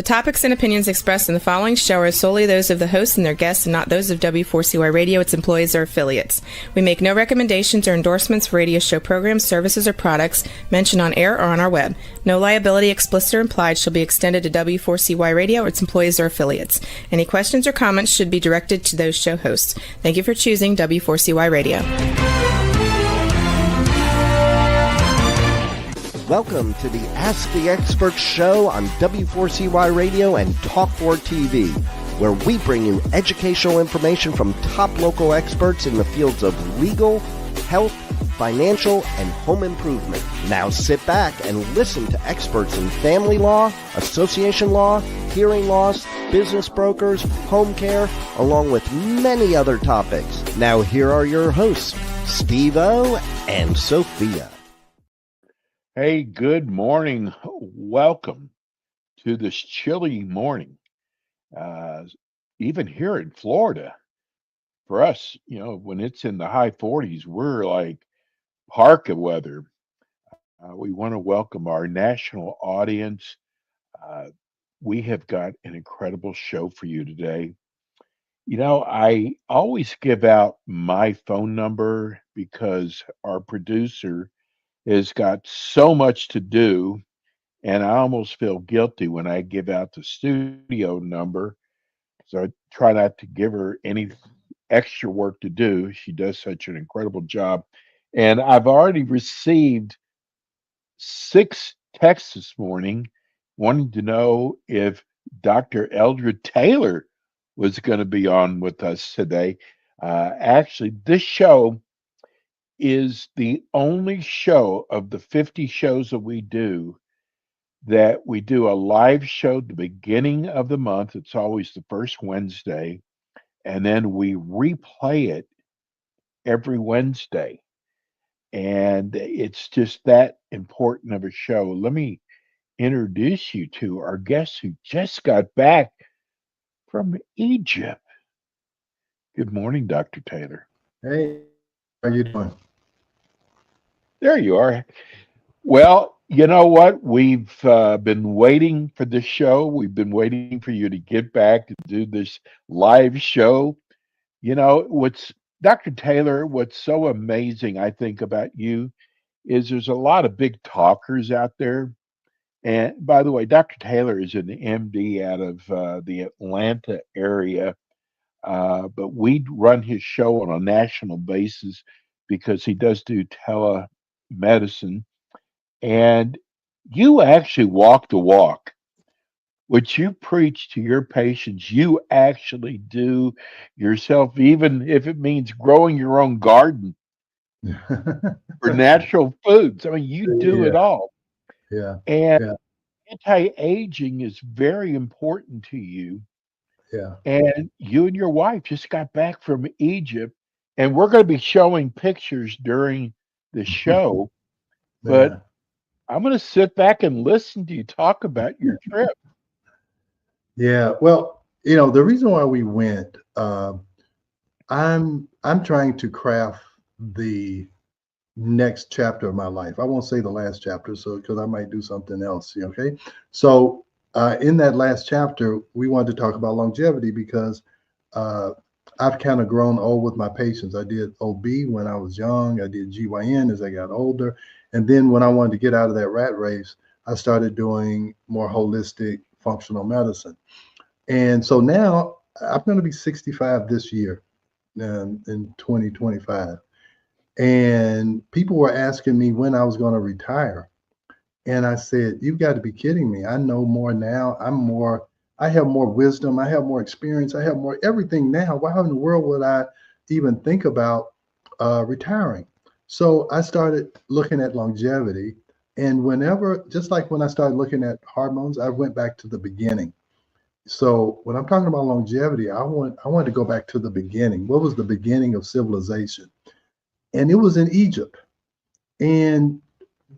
topics and opinions expressed in the following show are solely those of the host and their guests and not those of W4CY Radio, its employees, or affiliates. We make no recommendations or endorsements for radio show programs, services, or products mentioned on air or on our web. No liability, explicit or implied, shall be extended to W4CY Radio or its employees or affiliates. Any questions or comments should be directed to those show hosts. Thank you for choosing W4CY Radio. Welcome to the Ask the Expert show on W4CY Radio and Talk4 TV, where we bring you educational information from top local experts in the fields of legal, health, financial, and home improvement. Now sit back and listen to experts in family law, association law, hearing loss, business brokers, home care, along with many other topics. Now here are your hosts, Steve-O and Sophia. Hey, good morning. Welcome to this chilly morning. Even here in Florida, for us, when it's in the high 40s, we're like parka weather. We want to welcome our national audience. We have got an incredible show for you today. I always give out my phone number because our producer has got so much to do, and I almost feel guilty when I give out the studio number. So I try not to give her any extra work to do. She does such an incredible job. And I've already received 6 texts this morning wanting to know if Dr. Eldred Taylor was going to be on with us today. Actually, this show is the only show of the 50 shows that we do a live show at the beginning of the month. It's always the first Wednesday, and then we replay it every Wednesday. And it's just that important of a show. Let me introduce you to our guest who just got back from Egypt. Good morning, Dr. Taylor. Hey, how you doing? There you are. Well, you know what? We've been waiting for this show. We've been waiting for you to get back to do this live show. Dr. Taylor, what's so amazing, I think, about you is there's a lot of big talkers out there. And by the way, Dr. Taylor is an MD out of the Atlanta area, but we run his show on a national basis because he does do telemedicine. And you actually walk the walk. What you preach to your patients, you actually do yourself, even if it means growing your own garden for natural foods. I mean, you do it all. Yeah. And anti-aging is very important to you. Yeah. And you and your wife just got back from Egypt, and we're going to be showing pictures during the show, but I'm going to sit back and listen to you talk about your trip. Yeah. Well, the reason why we went, I'm trying to craft the next chapter of my life. I won't say the last chapter, because I might do something else. Okay. So in that last chapter, we wanted to talk about longevity because I've kind of grown old with my patients. I did OB when I was young. I did GYN as I got older. And then when I wanted to get out of that rat race, I started doing more holistic functional medicine. And so now I'm going to be 65 this year in 2025. And people were asking me when I was going to retire. And I said, you've got to be kidding me. I know more now. I have more wisdom. I have more experience. I have more everything now. Why in the world would I even think about retiring? So I started looking at longevity. And just like when I started looking at hormones, I went back to the beginning. So when I'm talking about longevity, I want to go back to the beginning. What was the beginning of civilization? And it was in Egypt. And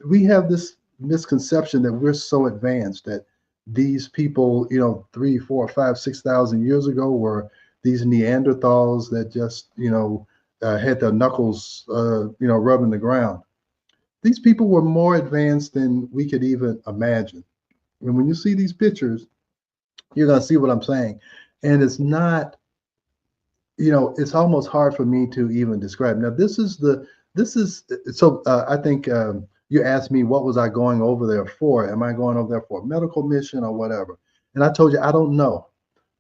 we have this misconception that we're so advanced that these people, 3, 4, 5, 6,000 years ago were these Neanderthals that just, had their knuckles, rubbing the ground. These people were more advanced than we could even imagine. And when you see these pictures, You're going to see what I'm saying. And it's not, it's almost hard for me to even describe. Now, I think you asked me, what was I going over there for? Am I going over there for a medical mission or whatever? And I told you, I don't know.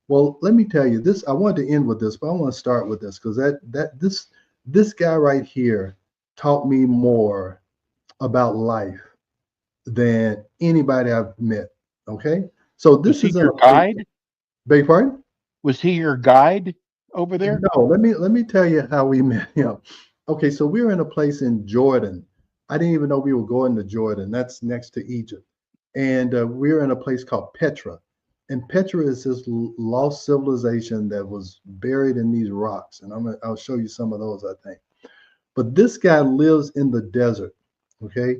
Well, let me tell you this. I wanted to end with this, but I want to start with this because this guy right here taught me more about life than anybody I've met. Okay, so this is your guide. Beg your pardon? Was he your guide over there? No. Let me tell you how we met him. Okay, so we were in a place in Jordan. I didn't even know we were going to Jordan. That's next to Egypt, and we were in a place called Petra. And Petra is this lost civilization that was buried in these rocks. And I'll show you some of those, I think. But this guy lives in the desert. Okay.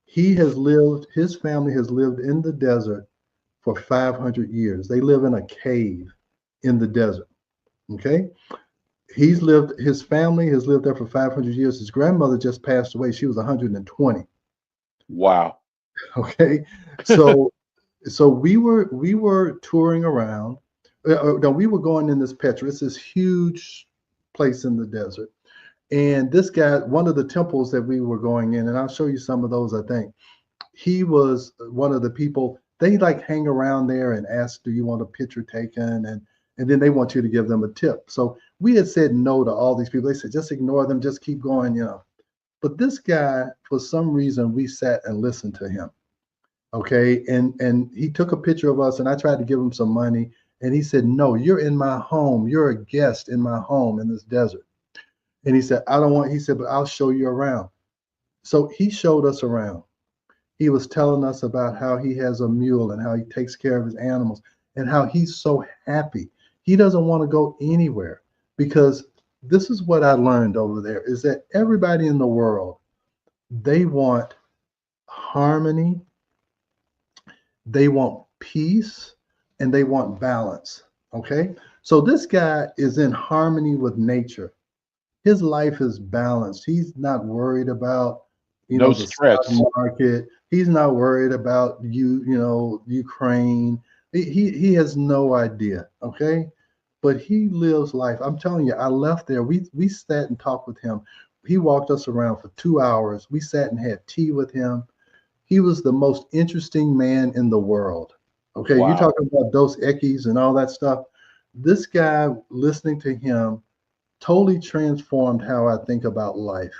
His family has lived in the desert for 500 years. They live in a cave in the desert. Okay. His family has lived there for 500 years. His grandmother just passed away. She was 120. Wow. Okay. So we were touring around. No, we were going in this Petra. It's this huge place in the desert. And this guy, one of the temples that we were going in, and I'll show you some of those, I think. He was one of the people, they like hang around there and ask, do you want a picture taken? And then they want you to give them a tip. So we had said no to all these people. They said, just ignore them, just keep going, But this guy, for some reason, we sat and listened to him. Okay, and he took a picture of us, and I tried to give him some money, and he said, no, you're in my home. You're a guest in my home in this desert. And he said, he said, but I'll show you around. So he showed us around. He was telling us about how he has a mule and how he takes care of his animals and how he's so happy. He doesn't want to go anywhere, because this is what I learned over there, is that everybody in the world, they want harmony, they want peace, and they want balance. Okay. So this guy is in harmony with nature. His life is balanced. He's not worried about, No the stress. stock market. He's not worried about Ukraine. He has no idea. Okay. But he lives life. I'm telling you, I left there. We sat and talked with him. He walked us around for 2 hours. We sat and had tea with him. He was the most interesting man in the world. Okay, Wow. You're talking about Dos Equis and all that stuff. This guy, listening to him, totally transformed how I think about life.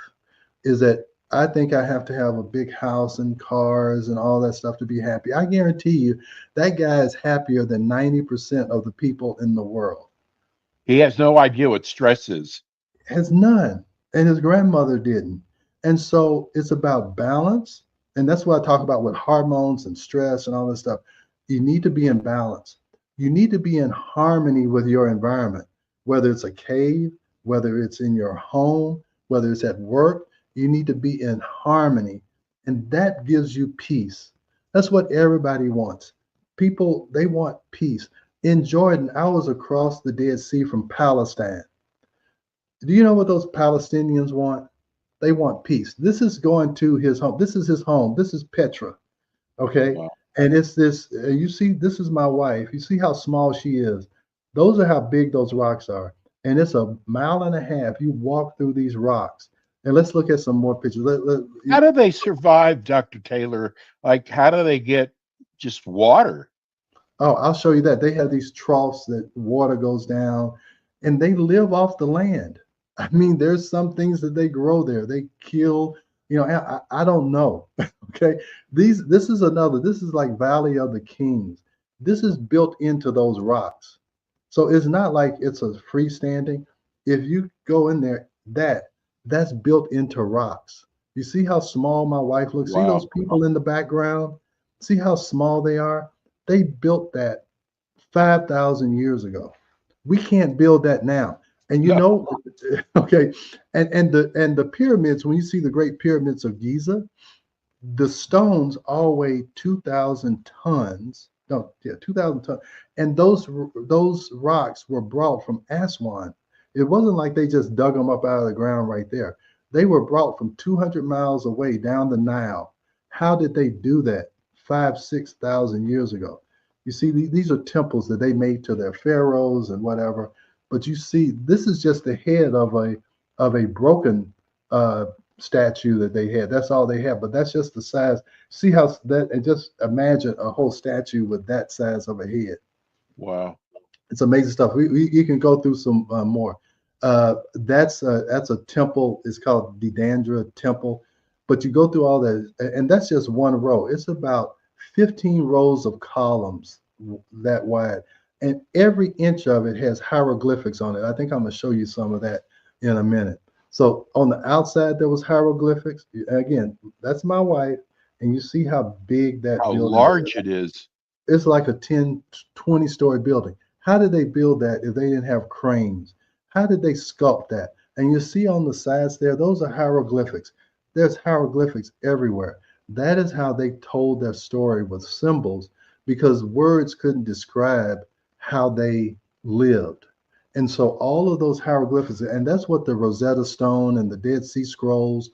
Is that I think I have to have a big house and cars and all that stuff to be happy. I guarantee you that guy is happier than 90% of the people in the world. He has no idea what stress is. Has none. And his grandmother didn't. And so it's about balance. And that's what I talk about with hormones and stress and all this stuff. You need to be in balance. You need to be in harmony with your environment, whether it's a cave, whether it's in your home, whether it's at work. You need to be in harmony. And that gives you peace. That's what everybody wants. People, they want peace. In Jordan, I was across the Dead Sea from Palestine. Do you know what those Palestinians want? They want peace. This is going to his home. This is his home. This is Petra. Okay. Wow. And it's this, you see, this is my wife. You see how small she is. Those are how big those rocks are. And it's 1.5 miles. You walk through these rocks. And let's look at some more pictures. How do they survive, Dr. Taylor? Like, how do they get just water? Oh, I'll show you that. They have these troughs that water goes down, and they live off the land. I mean, there's some things that they grow there. They kill, I don't know. Okay. This is like Valley of the Kings. This is built into those rocks. So it's not like it's a freestanding. If you go in there, that's built into rocks. You see how small my wife looks? Wow. See those people in the background? See how small they are? They built that 5,000 years ago. We can't build that now. And okay. And the pyramids, when you see the great pyramids of Giza, the stones all weigh 2,000 tons. 2,000 tons. And those rocks were brought from Aswan. It wasn't like they just dug them up out of the ground right there. They were brought from 200 miles away down the Nile. How did they do that 5,000 to 6,000 years ago? You see, these are temples that they made to their pharaohs and whatever. But you see, this is just the head of a broken statue that they had. That's all they have. But that's just the size. See how that, and just imagine a whole statue with that size of a head. Wow. It's amazing stuff. You can go through some more. That's a temple. It's called Didandra Temple. But you go through all that, and that's just one row. It's about 15 rows of columns that wide, and every inch of it has hieroglyphics on it. I think I'm going to show you some of that in a minute. So on the outside, there was hieroglyphics. Again, that's my wife, and you see how big that How building large is. it is. It's like a 10, 20-story building. How did they build that if they didn't have cranes? How did they sculpt that? And you see on the sides there, those are hieroglyphics. There's hieroglyphics everywhere. That is how they told their story with symbols, because words couldn't describe how they lived. And so all of those hieroglyphics, and that's what the Rosetta Stone and the Dead Sea Scrolls,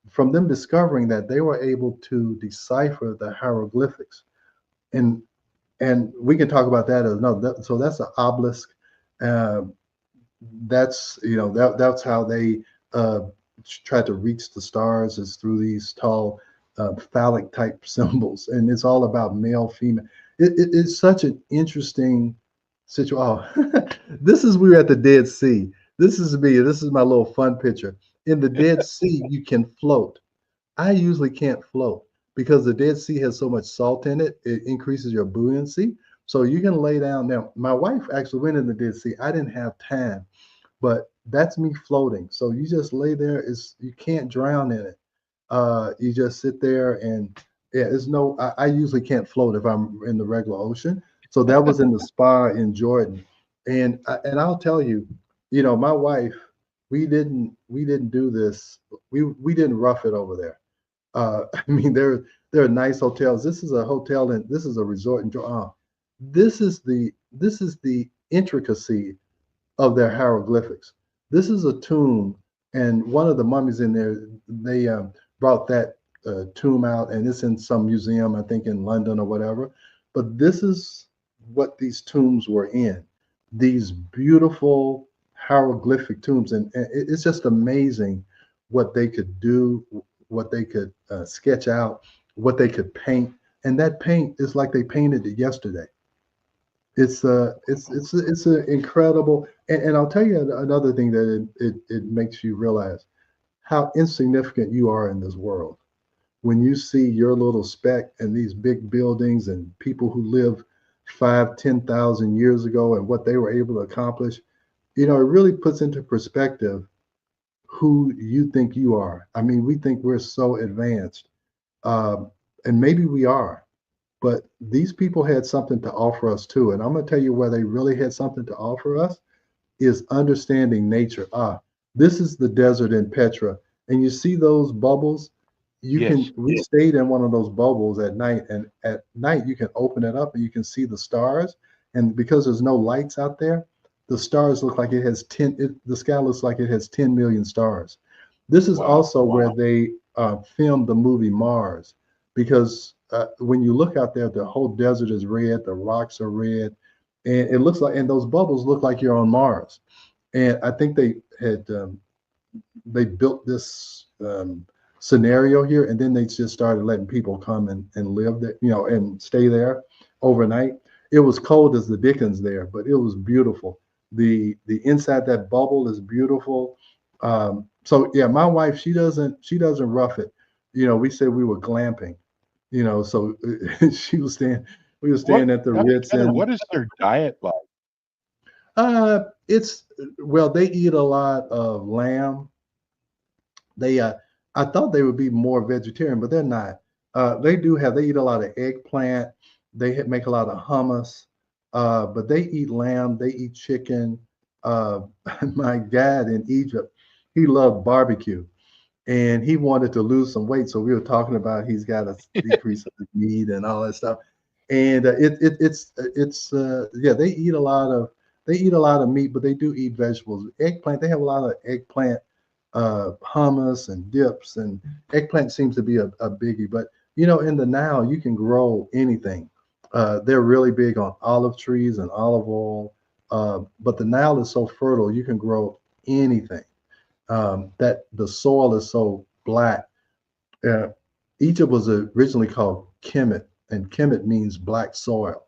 from them discovering that, they were able to decipher the hieroglyphics. And we can talk about that as so that's an obelisk. That's that's how they try to reach the stars, is through these tall phallic type symbols, and it's all about male, female. It's such an interesting situation. Oh, we were at the Dead Sea. This is me. This is my little fun picture. In the Dead Sea, you can float. I usually can't float because the Dead Sea has so much salt in it. It increases your buoyancy. So you can lay down. Now, my wife actually went in the Dead Sea. I didn't have time, but that's me floating. So you just lay there. You can't drown in it. You just sit there, and there's no. I usually can't float if I'm in the regular ocean. So that was in the spa in Jordan, and I'll tell you, my wife, we didn't do this. We didn't rough it over there. I mean, there are nice hotels. This is a hotel, and this is a resort in Jordan. This is the intricacy of their hieroglyphics. This is a tomb, and one of the mummies in there, they brought that tomb out, and it's in some museum, I think in London or whatever. But this is what these tombs were in, these beautiful hieroglyphic tombs. And it's just amazing what they could do, what they could sketch out, what they could paint. And that paint is like they painted it yesterday. It's an incredible, and I'll tell you another thing that it makes you realize how insignificant you are in this world. When you see your little speck and these big buildings and people who lived 5,000-10,000 years ago and what they were able to accomplish, it really puts into perspective who you think you are. I mean, we think we're so advanced, and maybe we are. But these people had something to offer us too. And I'm going to tell you where they really had something to offer us is understanding nature. This is the desert in Petra. And you see those bubbles? We stayed in one of those bubbles at night. And at night, you can open it up and you can see the stars. And because there's no lights out there, the stars look like the sky looks like it has 10 million stars. This is also where they filmed the movie Mars, because when you look out there, the whole desert is red, the rocks are red, and it looks like, and those bubbles look like you're on Mars. And I think they built this scenario here, and then they just started letting people come and live there, and stay there overnight. It was cold as the dickens there, but it was beautiful. The inside that bubble is beautiful. So yeah, my wife, she doesn't rough it. We said we were glamping. So we were staying at the Ritz. And what is their diet like? They eat a lot of lamb. I thought they would be more vegetarian, but they're not. They eat a lot of eggplant. They make a lot of hummus, but they eat lamb. They eat chicken. My dad in Egypt, he loved barbecue. And he wanted to lose some weight, so we were talking about he's got to decrease the meat and all that stuff. And they eat a lot of meat, but they do eat vegetables. Eggplant, they have a lot of eggplant hummus and dips, and eggplant seems to be a biggie. But in the Nile, you can grow anything. They're really big on olive trees and olive oil. But the Nile is so fertile, you can grow anything. That the soil is so black. Uh, Egypt was originally called Kemet, and Kemet means black soil.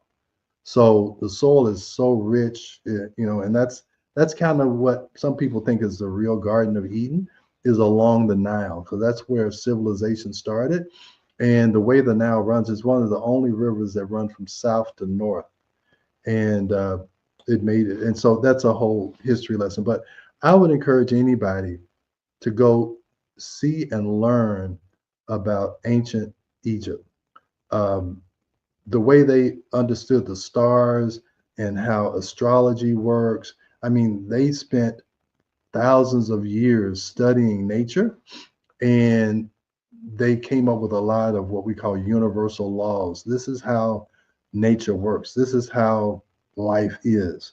So the soil is so rich, and that's kind of what some people think is the real Garden of Eden, is along the Nile, because that's where civilization started. And the way the Nile runs is one of the only rivers that run from south to north. And it made it. And so that's a whole history lesson. But I would encourage anybody to go see and learn about ancient Egypt. The way they understood the stars and how astrology works. I mean, they spent thousands of years studying nature, and they came up with a lot of what we call universal laws. This is how nature works. This is how life is.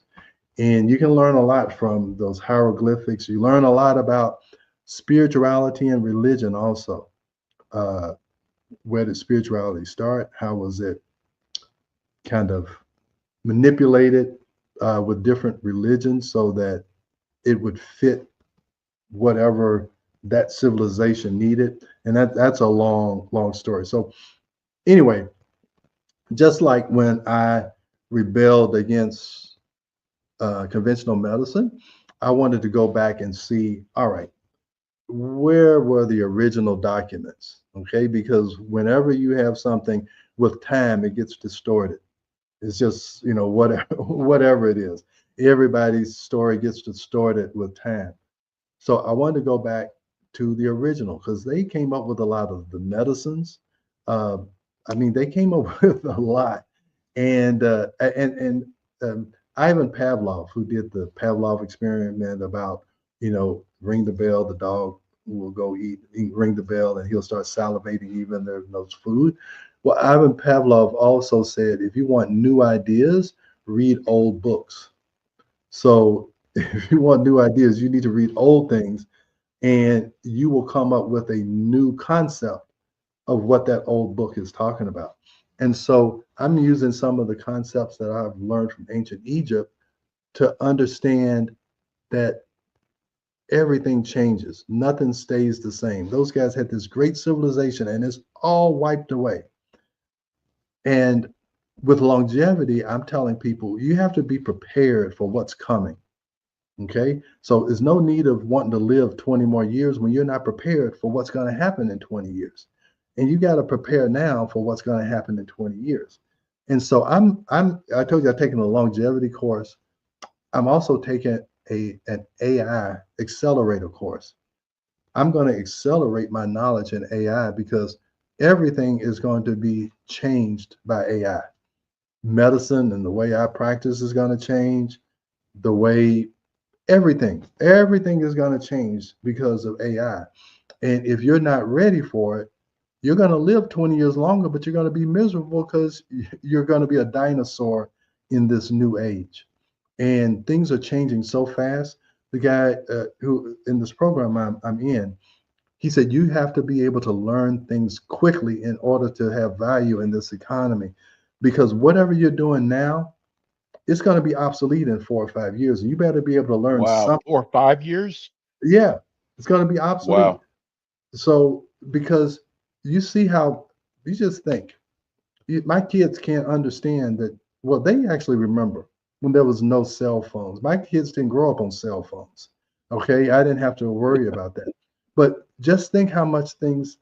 And you can learn a lot from those hieroglyphics. You learn a lot about spirituality and religion also. Where did spirituality start? How was it kind of manipulated with different religions so that it would fit whatever that civilization needed? And that's a long story. So anyway, just like when I rebelled against conventional medicine, I wanted to go back and see, all right, where were the original documents? Okay, because whenever you have something with time, it gets distorted. It's just, whatever it is. Everybody's story gets distorted with time. So I wanted to go back to the original, because they came up with a lot of the medicines. They came up with a lot. And Ivan Pavlov, who did the Pavlov experiment about, ring the bell, the dog will go eat, ring the bell, and he'll start salivating even there's no food. Well, Ivan Pavlov also said, if you want new ideas, read old books. So if you want new ideas, you need to read old things, and you will come up with a new concept of what that old book is talking about. And so I'm using some of the concepts that I've learned from ancient Egypt to understand that everything changes. Nothing stays the same. Those guys had this great civilization, and it's all wiped away. And with longevity, I'm telling people, you have to be prepared for what's coming. Okay. So there's no need of wanting to live 20 more years when you're not prepared for what's going to happen in 20 years. And you got to prepare now for what's going to happen in 20 years. And so I told you I've taken a longevity course. I'm also taking an AI accelerator course. I'm going to accelerate my knowledge in AI, because everything is going to be changed by AI. Medicine and the way I practice is going to change. The way everything is going to change because of AI. And if you're not ready for it, you're going to live 20 years longer, but you're going to be miserable, because you're going to be a dinosaur in this new age. And things are changing so fast. The guy who in this program I'm in, he said, you have to be able to learn things quickly in order to have value in this economy, because whatever you're doing now, it's going to be obsolete in 4 or 5 years. And you better be able to learn something. 4 or 5 years? Yeah, it's going to be obsolete. Wow. So, because you see how, you just think, my kids can't understand that. Well, they actually remember when there was no cell phones. My kids didn't grow up on cell phones. Okay, I didn't have to worry about that. But just think how much things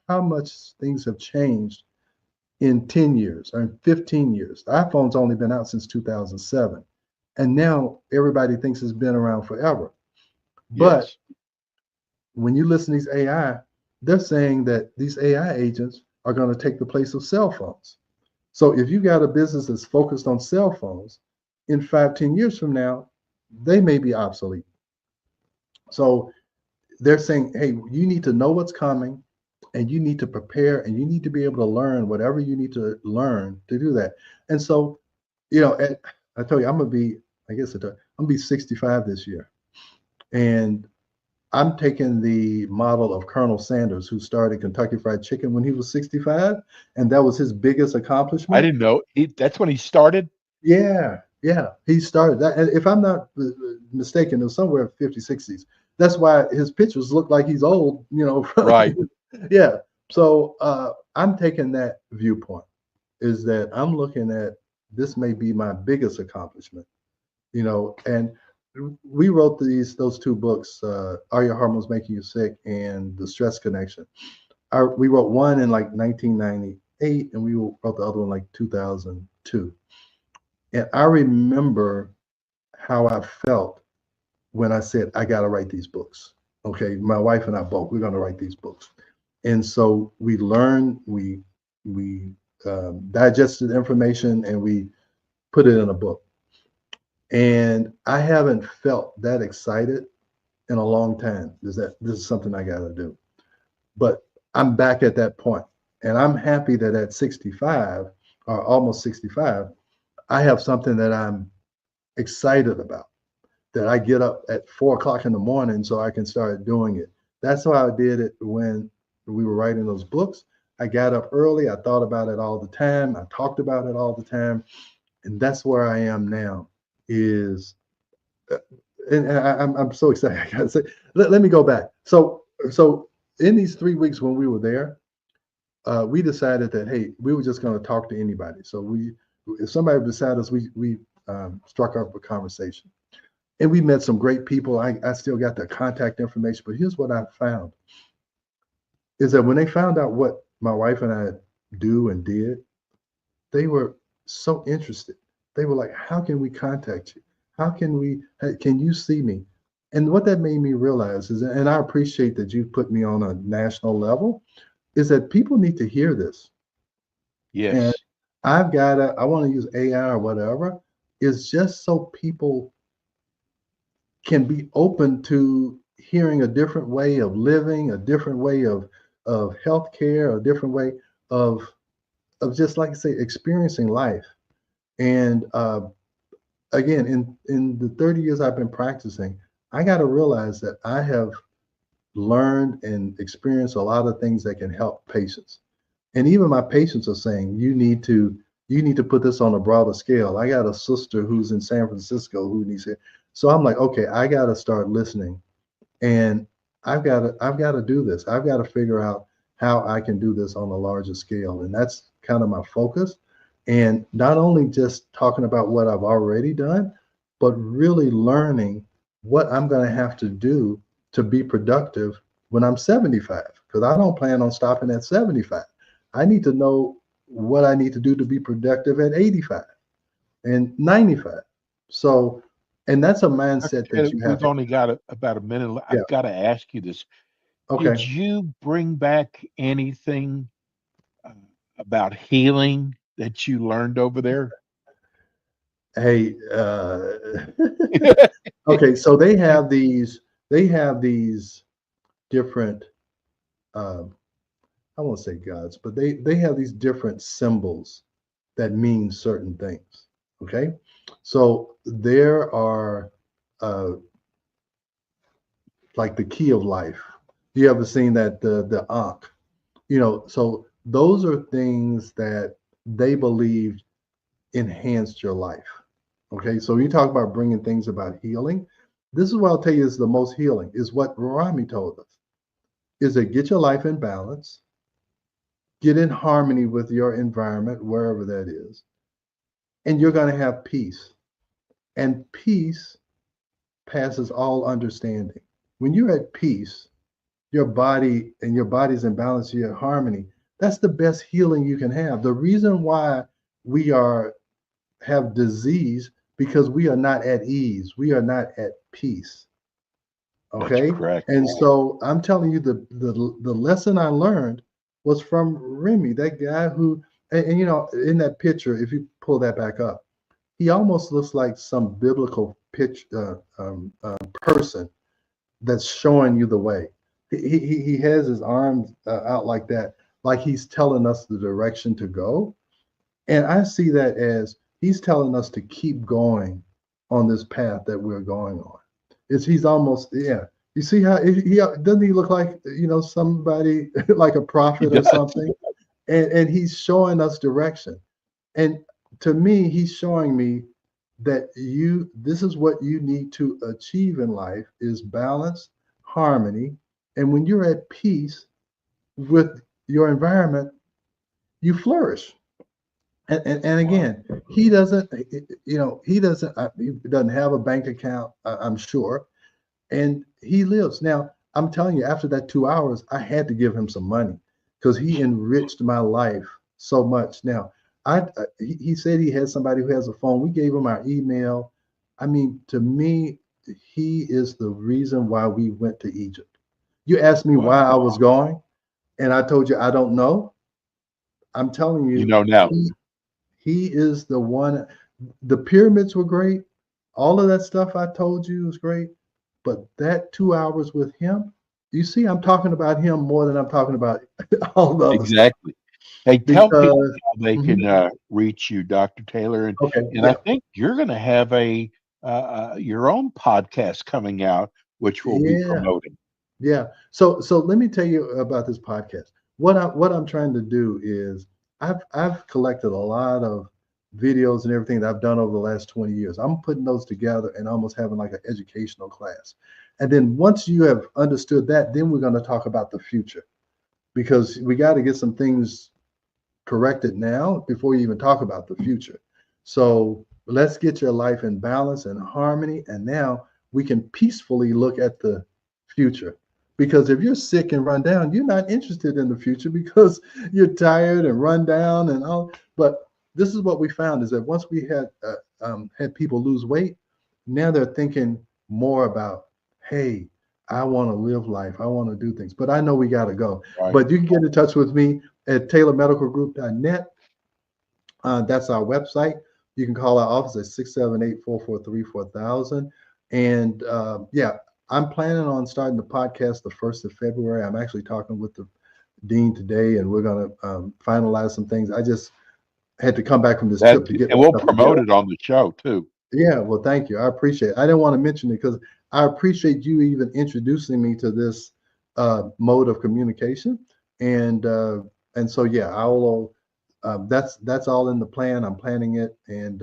have changed in 10 years or in 15 years. The iPhone's only been out since 2007. And now everybody thinks it's been around forever. But Yes. when you listen to these AI, they're saying that these AI agents are going to take the place of cell phones. So if you got a business that's focused on cell phones, in 5-10 years from now, they may be obsolete. So they're saying, hey, you need to know what's coming, and you need to prepare, and you need to be able to learn whatever you need to learn to do that. And so, I tell you, I'm gonna be 65 this year. And I'm taking the model of Colonel Sanders, who started Kentucky Fried Chicken when he was 65, and that was his biggest I accomplishment. didn't know that's when he started. Yeah, yeah, he started that. And if I'm not mistaken, it was somewhere 50s, 60s. That's why his pictures look like he's old, Right. Yeah. So I'm taking that viewpoint, is that I'm looking at this may be my biggest accomplishment, and we wrote those two books, Are Your Hormones Making You Sick and The Stress Connection. We wrote one in like 1998, and we wrote the other one like 2002. And I remember how I felt when I said, I got to write these books. Okay. My wife and I both, we're going to write these books. And so we learned, we digested information, and we put it in a book. And I haven't felt that excited in a long time. This is something I got to do. But I'm back at that point, and I'm happy that at 65 or almost 65, I have something that I'm excited about, that I get up at 4 o'clock in the morning so I can start doing it. That's how I did it when we were writing those books. I got up early. I thought about it all the time. I talked about it all the time. And that's where I am now is, and I'm so excited. I gotta say, let me go back. So in these 3 weeks when we were there, we decided that, hey, we were just going to talk to anybody. So if somebody beside us, we struck up a conversation, and we met some great people. I still got their contact information, but here's what I found is that when they found out what my wife and I do and did, they were so interested. They were like, how can we contact you? Can you see me? And what that made me realize is, and I appreciate that you put me on a national level, is that people need to hear this. And Yes. I want to use AI or whatever, is just so people can be open to hearing a different way of living, a different way of healthcare, a different way of just, like I say, experiencing life. And again, in the 30 years I've been practicing, I got to realize that I have learned and experienced a lot of things that can help patients. And even my patients are saying, you need to put this on a broader scale. I got a sister who's in San Francisco who needs it. So I'm like, okay, I got to start listening, and I've got to do this. I've got to figure out how I can do this on a larger scale. And that's kind of my focus. And not only just talking about what I've already done, but really learning what I'm going to have to do to be productive when I'm 75, because I don't plan on stopping at 75. I need to know what I need to do to be productive at 85 and 95. So, and that's a mindset that you have We've to, only got about a minute. yeah. I've got to ask you this. Did Okay. you bring back anything uh, about healing that you learned over there? Hey, okay. So they have these different, I won't say gods, but they have these different symbols that mean certain things. Okay. So there are, like the key of life. You ever seen that, the Ankh? So those are things that they believed enhanced your life. Okay, so you talk about bringing things about healing. This is what I'll tell you is the most healing, is what Rami told us, is that get your life in balance, get in harmony with your environment, wherever that is, and you're going to have peace. And peace passes all understanding. When you're at peace, your body's in balance, you're in harmony. That's the best healing you can have. The reason why we have disease, because we are not at ease. We are not at peace. That's Okay. correct. And so I'm telling you, the lesson I learned was from Remy, that guy who, and in that picture, if you pull that back up, he almost looks like some biblical person that's showing you the way. He has his arms out like that, like he's telling us the direction to go. And I see that as he's telling us to keep going on this path that we're going on. He's almost, yeah, You see how he doesn't he look like, somebody like a prophet or something? And he's showing us direction. And to me, he's showing me that this is what you need to achieve in life is balance, harmony. And when you're at peace with your environment, you flourish. And again, he doesn't have a bank account, I'm sure. And he lives. Now, I'm telling you, after that 2 hours, I had to give him some money because he enriched my life so much. Now, he said he had somebody who has a phone. We gave him our email. I mean, to me, he is the reason why we went to Egypt. You asked me why I was going, and I told you I don't know. I'm telling you, you know now. He is the one. The pyramids were great. All of that stuff I told you was great. But that 2 hours with him, you see, I'm talking about him more than I'm talking about all the others. Exactly. Hey, tell people how they can reach you, Dr. Taylor. And I think you're going to have your own podcast coming out, which we'll be promoting. Yeah. So let me tell you about this podcast. What I'm trying to do is I've collected a lot of videos and everything that I've done over the last 20 years. I'm putting those together and almost having like an educational class. And then once you have understood that, then we're going to talk about the future, because we got to get some things corrected now before you even talk about the future. So let's get your life in balance and harmony. And now we can peacefully look at the future. Because if you're sick and run down, you're not interested in the future because you're tired and run down and all. But this is what we found is that once we had people lose weight, now they're thinking more about, hey, I want to live life. I want to do things, but I know we got to go. Right. But you can get in touch with me at taylormedicalgroup.net. That's our website. You can call our office at 678-443-4000. And I'm planning on starting the podcast the 1st of February. I'm actually talking with the dean today, and we're going to finalize some things. I just had to come back from this trip to get. And we'll promote it on the show too. Yeah, well, thank you. I appreciate it. I didn't want to mention it because I appreciate you even introducing me to this mode of communication. And so, yeah, I'll. That's all in the plan. I'm planning it, and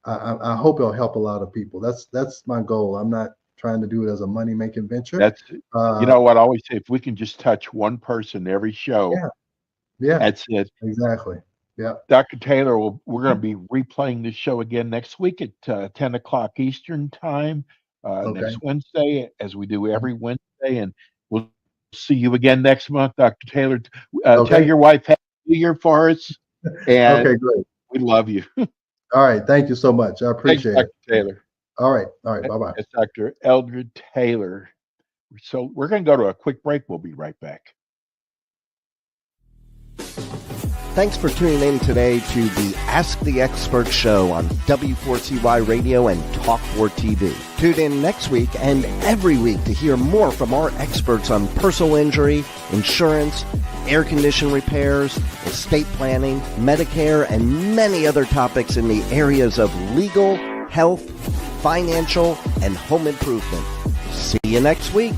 I hope it'll help a lot of people. That's my goal. I'm not trying to do it as a money-making venture. That's you know what I always say, if we can just touch one person every show, that's it. Exactly. Yeah. Dr. Taylor, we're going to be replaying this show again next week at 10 o'clock Eastern time, next Wednesday, as we do every Wednesday. And we'll see you again next month, Dr. Taylor. Tell your wife Happy New Year for us. And okay, great. We love you. All right. Thank you so much. I appreciate it. Dr. Taylor. All right. Bye-bye. It's Dr. Eldred Taylor. So we're going to go to a quick break. We'll be right back. Thanks for tuning in today to the Ask the Expert show on W4CY Radio and Talk4 TV. Tune in next week and every week to hear more from our experts on personal injury, insurance, air condition repairs, estate planning, Medicare, and many other topics in the areas of legal, health, financial, and home improvement. See you next week.